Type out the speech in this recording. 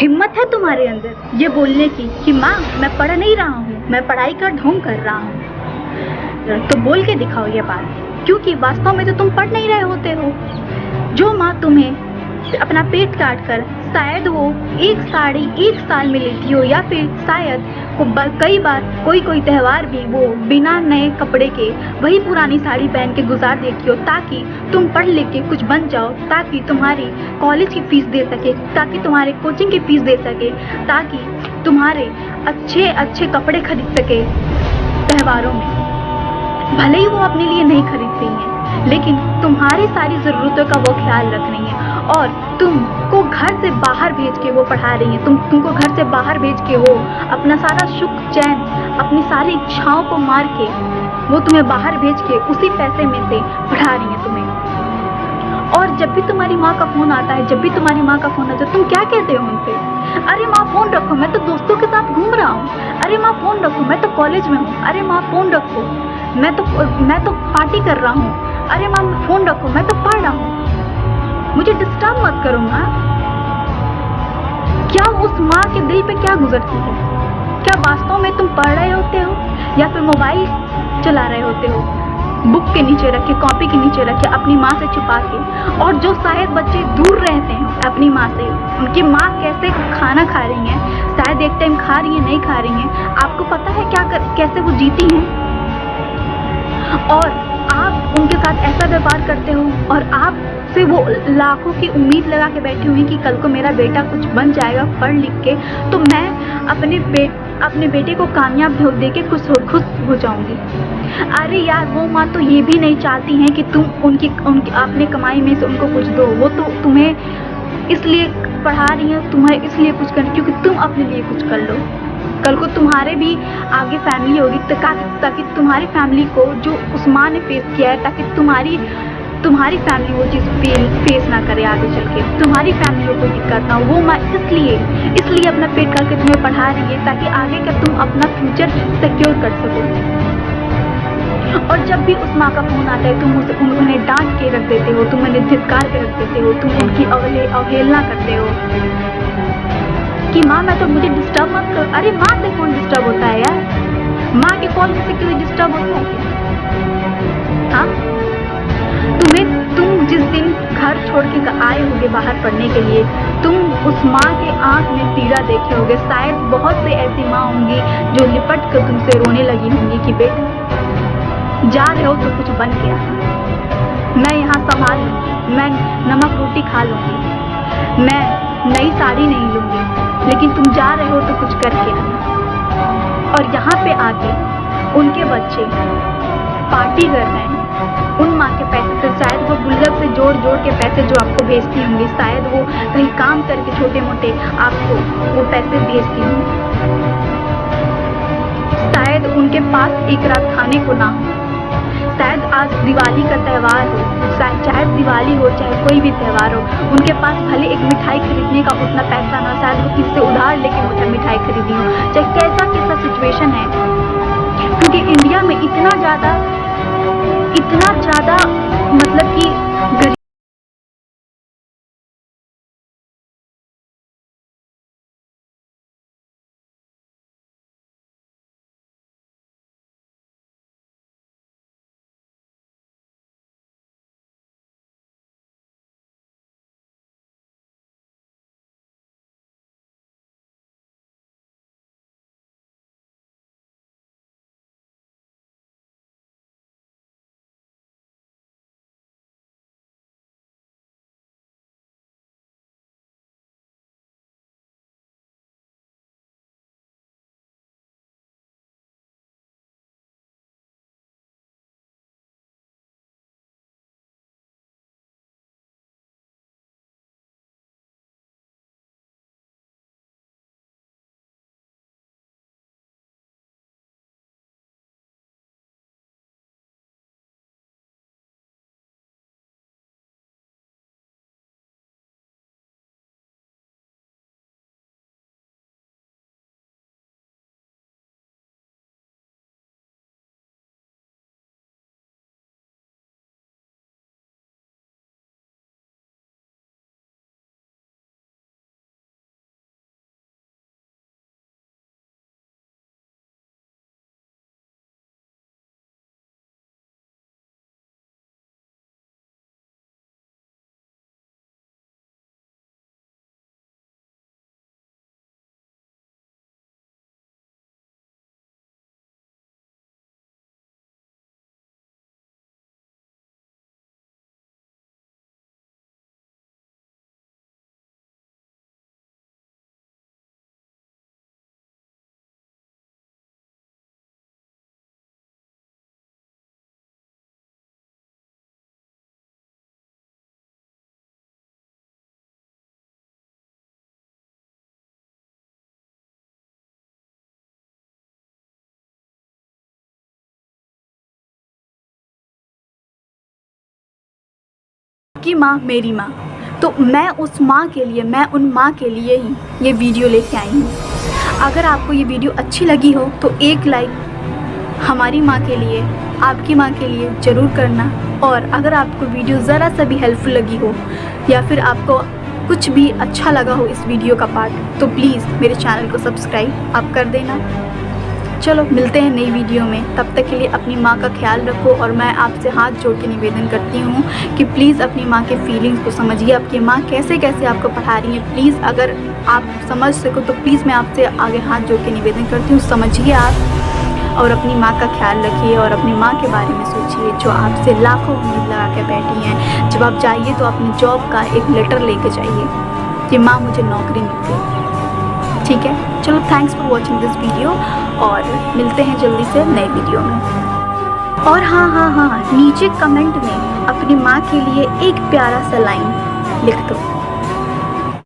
हिम्मत है तुम्हारे अंदर ये बोलने की कि माँ मैं पढ़ नहीं रहा हूँ, मैं पढ़ाई का ढोंग कर रहा हूँ। तो बोल के दिखाओ ये बात, क्योंकि वास्तव में तो तुम पढ़ नहीं रहे होते हो। जो माँ तुम्हें अपना पेट काट कर शायद वो साढ़े एक साल में लेती हो, या फिर शायद कई बार कोई त्योहार भी वो बिना नए कपड़े के वही पुरानी साड़ी पहन के गुजार देती हो, ताकि तुम पढ़ लिख के कुछ बन जाओ, ताकि तुम्हारी कॉलेज की फीस दे सके, ताकि तुम्हारे कोचिंग की फीस दे सके, ताकि तुम्हारे अच्छे अच्छे कपड़े खरीद सके त्योहारों में। भले ही वो अपने लिए नहीं खरीदती हैं, लेकिन तुम्हारी सारी ज़रूरतों का वो ख्याल रख रही हैं, और तुमको घर से बाहर भेज के वो पढ़ा रही हैं। तुमको घर से बाहर भेज के वो अपना सारा सुख चैन, अपनी सारी इच्छाओं को मार के वो तुम्हें बाहर भेज के उसी पैसे में से पढ़ा रही हैं तुम्हें। और जब भी तुम्हारी माँ का फ़ोन आता है, तुम क्या कहते हो उनसे? अरे माँ फ़ोन रखो, मैं तो दोस्तों के साथ घूम रहा हूँ। अरे माँ फ़ोन रखो, मैं तो कॉलेज में हूँ। अरे माँ फ़ोन रखो, मैं तो पार्टी कर रहा हूँ। अरे माँ फ़ोन रखो, मैं तो पढ़ रहा हूँ। मुझे डिस्टर्ब मत करो माँ। क्या उस माँ के दिल पे क्या गुजरती है? क्या वास्तव में तुम पढ़ रहे होते हो, या फिर मोबाइल चला रहे होते हो, बुक के नीचे रखे, कॉपी के नीचे रखे, अपनी माँ से छुपा के? और जो शायद बच्चे दूर रहते हैं अपनी माँ से, उनकी माँ कैसे खाना खा रही हैं, शायद एक टाइम खा रही हैं, नहीं खा रही हैं, आपको पता है कैसे वो जीती हैं? और आप उनके साथ ऐसा व्यवहार करते हो, और आप से वो लाखों की उम्मीद लगा के बैठी हुई कि कल को मेरा बेटा कुछ बन जाएगा पढ़ लिख के, तो मैं अपने बेटे को कामयाब देके खुश हो जाऊंगी। अरे यार, वो माँ तो ये भी नहीं चाहती हैं कि तुम उनकी अपने कमाई में से उनको कुछ दो। वो तो तुम्हें इसलिए पढ़ा रही हैं, तुम्हें इसलिए कुछ कर, क्योंकि तुम अपने लिए कुछ कर लो। कल को तुम्हारे भी आगे फैमिली होगी, ताकि तुम्हारी फैमिली को जो उस माँ ने फेस किया है, ताकि तुम्हारी फैमिली वो चीज़ फेस ना करे आगे चल के, तुम्हारी फैमिली को कोई दिक्कत ना हो। वो माँ इसलिए अपना पेट करके तुम्हें पढ़ा रही है, ताकि आगे का तुम अपना फ्यूचर सिक्योर कर सको। और जब भी उस माँ का फ़ोन आता है, तुम उन्हें डांट के रख देते हो, तुम उन्हें धिक्कार के रख देते हो, तुम उनकी अवहेलना करते हो कि माँ मैं तो, मुझे डिस्टर्ब मत करो। अरे माँ से कौन डिस्टर्ब होता है यार? माँ के कॉल से कोई डिस्टर्ब होता है क्या? हाँ, तुम जिस दिन घर छोड़ के आए होगे बाहर पढ़ने के लिए, तुम उस माँ के आंख में पीड़ा देखे होगे। शायद बहुत से ऐसी माँ होंगी जो लिपट कर तुमसे रोने लगी होंगी कि बेटा जा रहे हो तो कुछ बन के आना, मैं यहाँ संभाल लूँगी, मैं नमक रोटी खा लूँगी, मैं नई साड़ी नहीं लूँगी, लेकिन तुम जा रहे हो तो कुछ करके आना। और यहाँ पे आके उनके बच्चे पार्टी कर रहे हैं उन माँ के पैसे से। शायद वो गुल्लक से जोड़ के पैसे जो आपको भेजती होंगी, शायद वो कहीं काम करके छोटे मोटे आपको वो पैसे भेजती होंगी। शायद उनके पास एक रात खाने को ना हो। शायद आज दिवाली का त्यौहार हो, चाहे दिवाली हो चाहे कोई भी त्यौहार हो, उनके पास भले एक मिठाई खरीदने का उतना पैसा ना, शायद वो किसी से उधार लेके मिठाई खरीदी हो, चाहे कैसा सिचुएशन है। क्योंकि इंडिया में इतना ज़्यादा मतलब कि कि माँ मेरी माँ, तो मैं उस माँ के लिए, मैं उन माँ के लिए ही ये वीडियो लेके आई हूँ। अगर आपको ये वीडियो अच्छी लगी हो तो एक लाइक हमारी माँ के लिए, आपकी माँ के लिए ज़रूर करना। और अगर आपको वीडियो ज़रा सा भी हेल्पफुल लगी हो या फिर आपको कुछ भी अच्छा लगा हो इस वीडियो का पार्ट, तो प्लीज़ मेरे चैनल को सब्सक्राइब आप कर देना। चलो मिलते हैं नई वीडियो में, तब तक के लिए अपनी माँ का ख्याल रखो। और मैं आपसे हाथ जोड़ के निवेदन करती हूँ कि प्लीज़ अपनी माँ के फीलिंग्स को समझिए, आपकी माँ कैसे कैसे आपको पढ़ा रही है। प्लीज़ अगर आप समझ सको तो प्लीज़ मैं आपसे आगे हाथ जोड़ के निवेदन करती हूँ, समझिए आप और अपनी माँ का ख्याल रखिए और अपनी माँ के बारे में सोचिए जो आपसे लाखों उम्मीद लगा के बैठी हैं। जब आप जाइए तो अपनी जॉब का एक लेटर लेके जाइए कि माँ मुझे नौकरी मिल गई। ठीक है, चलो thanks for watching this video और मिलते हैं जल्दी से नए वीडियो में। और हाँ, नीचे कमेंट में अपनी माँ के लिए एक प्यारा सा लाइन लिख दो।